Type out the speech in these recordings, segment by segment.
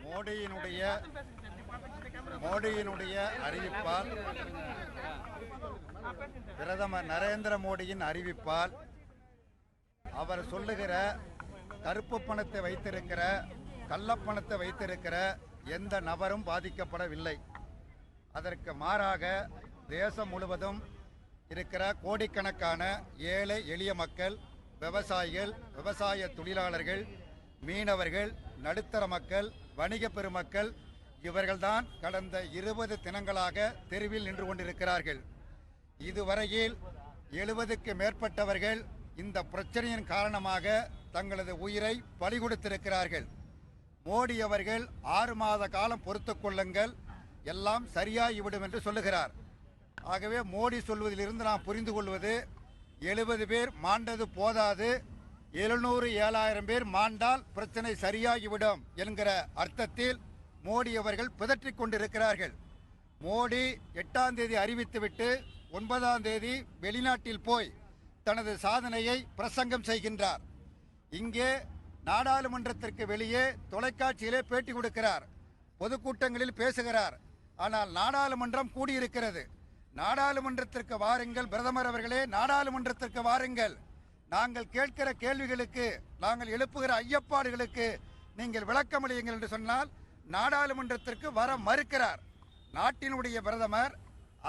மோடியினுடைய அறிவிப்பால், பிரதமர் நரேந்திர மோடியின் அறிவிப்பால் அவர் சொல்லுகிற கருப்பு பணத்தை வைத்திருக்கிற, கள்ளப்பணத்தை வைத்திருக்கிற எந்த நபரும் பாதிக்கப்படவில்லை. அதற்கு மாறாக தேசம் முழுவதும் இருக்கிற கோடிக்கணக்கான ஏழை எளிய மக்கள், விவசாயிகள், விவசாய தொழிலாளர்கள், மீனவர்கள், நடுத்தர மக்கள், வணிக பெருமக்கள் இவர்கள்தான் கடந்த 20 தினங்களாக தெருவில் நின்று கொண்டிருக்கிறார்கள். இதுவரையில் 70க்கு மேற்பட்டவர்கள் இந்த பிரச்சனையின் காரணமாக தங்களது உயிரை பலி கொடுத்திருக்கிறார்கள். மோடி அவர்கள் 6 மாத காலம் பொறுத்துக் கொள்ளுங்கள், எல்லாம் சரியாகிவிடும் என்று சொல்லுகிறார். ஆகவே மோடி சொல்வதிலிருந்து நாம் புரிந்து கொள்வது, 70 பேர் மாண்டது போதாது, 700-7000 பேர் மாண்டால் பிரச்சனை சரியாகிவிடும் என்கிற அர்த்தத்தில் மோடி அவர்கள் பிதற்றிக் கொண்டிருக்கிறார்கள். மோடி 8ஆம் தேதி அறிவித்துவிட்டு 9ஆம் தேதி வெளிநாட்டில் போய் தனது சாதனையை பிரசங்கம் செய்கின்றார். இங்கே நாடாளுமன்றத்திற்கு வெளியே தொலைக்காட்சியிலே பேட்டி கொடுக்கிறார், பொதுக்கூட்டங்களில் பேசுகிறார். ஆனால் நாடாளுமன்றம் கூடியிருக்கிறது. நாடாளுமன்றத்திற்கு வாருங்கள் பிரதமர் அவர்களே, நாடாளுமன்றத்திற்கு வாருங்கள். நாங்கள் கேட்கிற கேள்விகளுக்கு, நாங்கள் எழுப்புகிற ஐயப்பாடுகளுக்கு நீங்கள் விளக்கமளியுங்கள் என்று சொன்னால் நாடாளுமன்றத்திற்கு வர மறுக்கிறார். நாட்டினுடைய பிரதமர்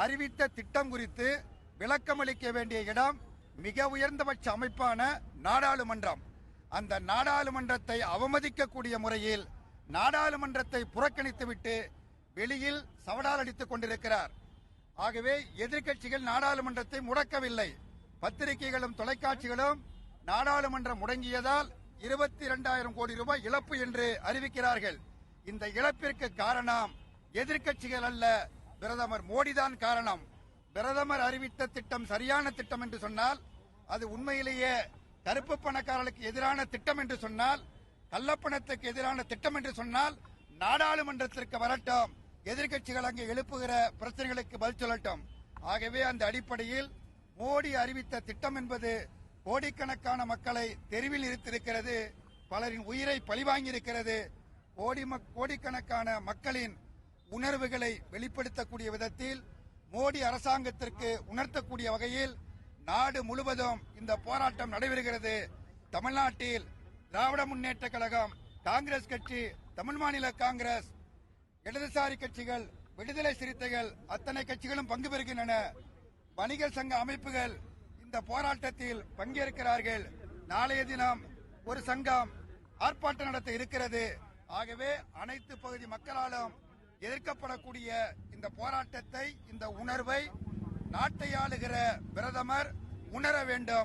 அறிவித்த திட்டம் குறித்து விளக்கமளிக்க வேண்டிய இடம் மிக உயர்ந்தபட்ச அமைப்பான நாடாளுமன்றம். அந்த நாடாளுமன்றத்தை அவமதிக்கக்கூடிய முறையில் நாடாளுமன்றத்தை புறக்கணித்துவிட்டு வெளியில் சவடால் அடித்துக் கொண்டிருக்கிறார். ஆகவே எதிர்க்கட்சிகள் நாடாளுமன்றத்தை முடக்கவில்லை. பத்திரிகைகளும் தொலைக்காட்சிகளும் நாடாளுமன்றம் முடங்கியதால் 22,000 கோடி ரூபாய் இழப்பு என்று அறிவிக்கிறார்கள். இந்த இழப்பிற்கு காரணம் எதிர்க்கட்சிகள் அல்ல, பிரதமர் மோடிதான் காரணம். பிரதமர் அறிவித்த திட்டம் சரியான திட்டம் என்று சொன்னால், அது உண்மையிலேயே கருப்பு பணக்காரர்களுக்கு எதிரான திட்டம் என்று சொன்னால், கள்ளப்பணத்துக்கு எதிரான திட்டம் என்று சொன்னால் நாடாளுமன்றத்திற்கு வரட்டும், எதிர்க்கட்சிகள் அங்கே எழுப்புகிற பிரச்சனைகளுக்கு பதில் சொல்லட்டும். ஆகவே அந்த அடிப்படையில் மோடி அறிவித்த திட்டம் என்பது கோடிக்கணக்கான மக்களை தெருவில் இருத்திருக்கிறது, பலரின் உயிரை பழிவாங்கியிருக்கிறது. கோடிக்கணக்கான மக்களின் உணர்வுகளை வெளிப்படுத்தக்கூடிய விதத்தில், மோடி அரசாங்கத்திற்கு உணர்த்தக்கூடிய வகையில் நாடு முழுவதும் இந்த போராட்டம் நடைபெறுகிறது. தமிழ்நாட்டில் திராவிட முன்னேற்ற கழகம், காங்கிரஸ் கட்சி, தமிழ் மாநில காங்கிரஸ், இடதுசாரி கட்சிகள், விடுதலை சிறுத்தைகள் அத்தனை கட்சிகளும் பங்கு பெறுகின்றன. வணிகர் சங்க அமைப்புகள் இந்த போராட்டத்தில் பங்கேற்கிறார்கள். நாளைய தினம் ஒரு சங்கம் ஆர்ப்பாட்டம் நடத்த இருக்கிறது. ஆகவே அனைத்து பகுதி மக்களாலும் எதிர்க்கப்படக்கூடிய இந்த போராட்டத்தை, இந்த உணர்வை நாட்டை ஆளுகிற பிரதமர் உணர வேண்டும்.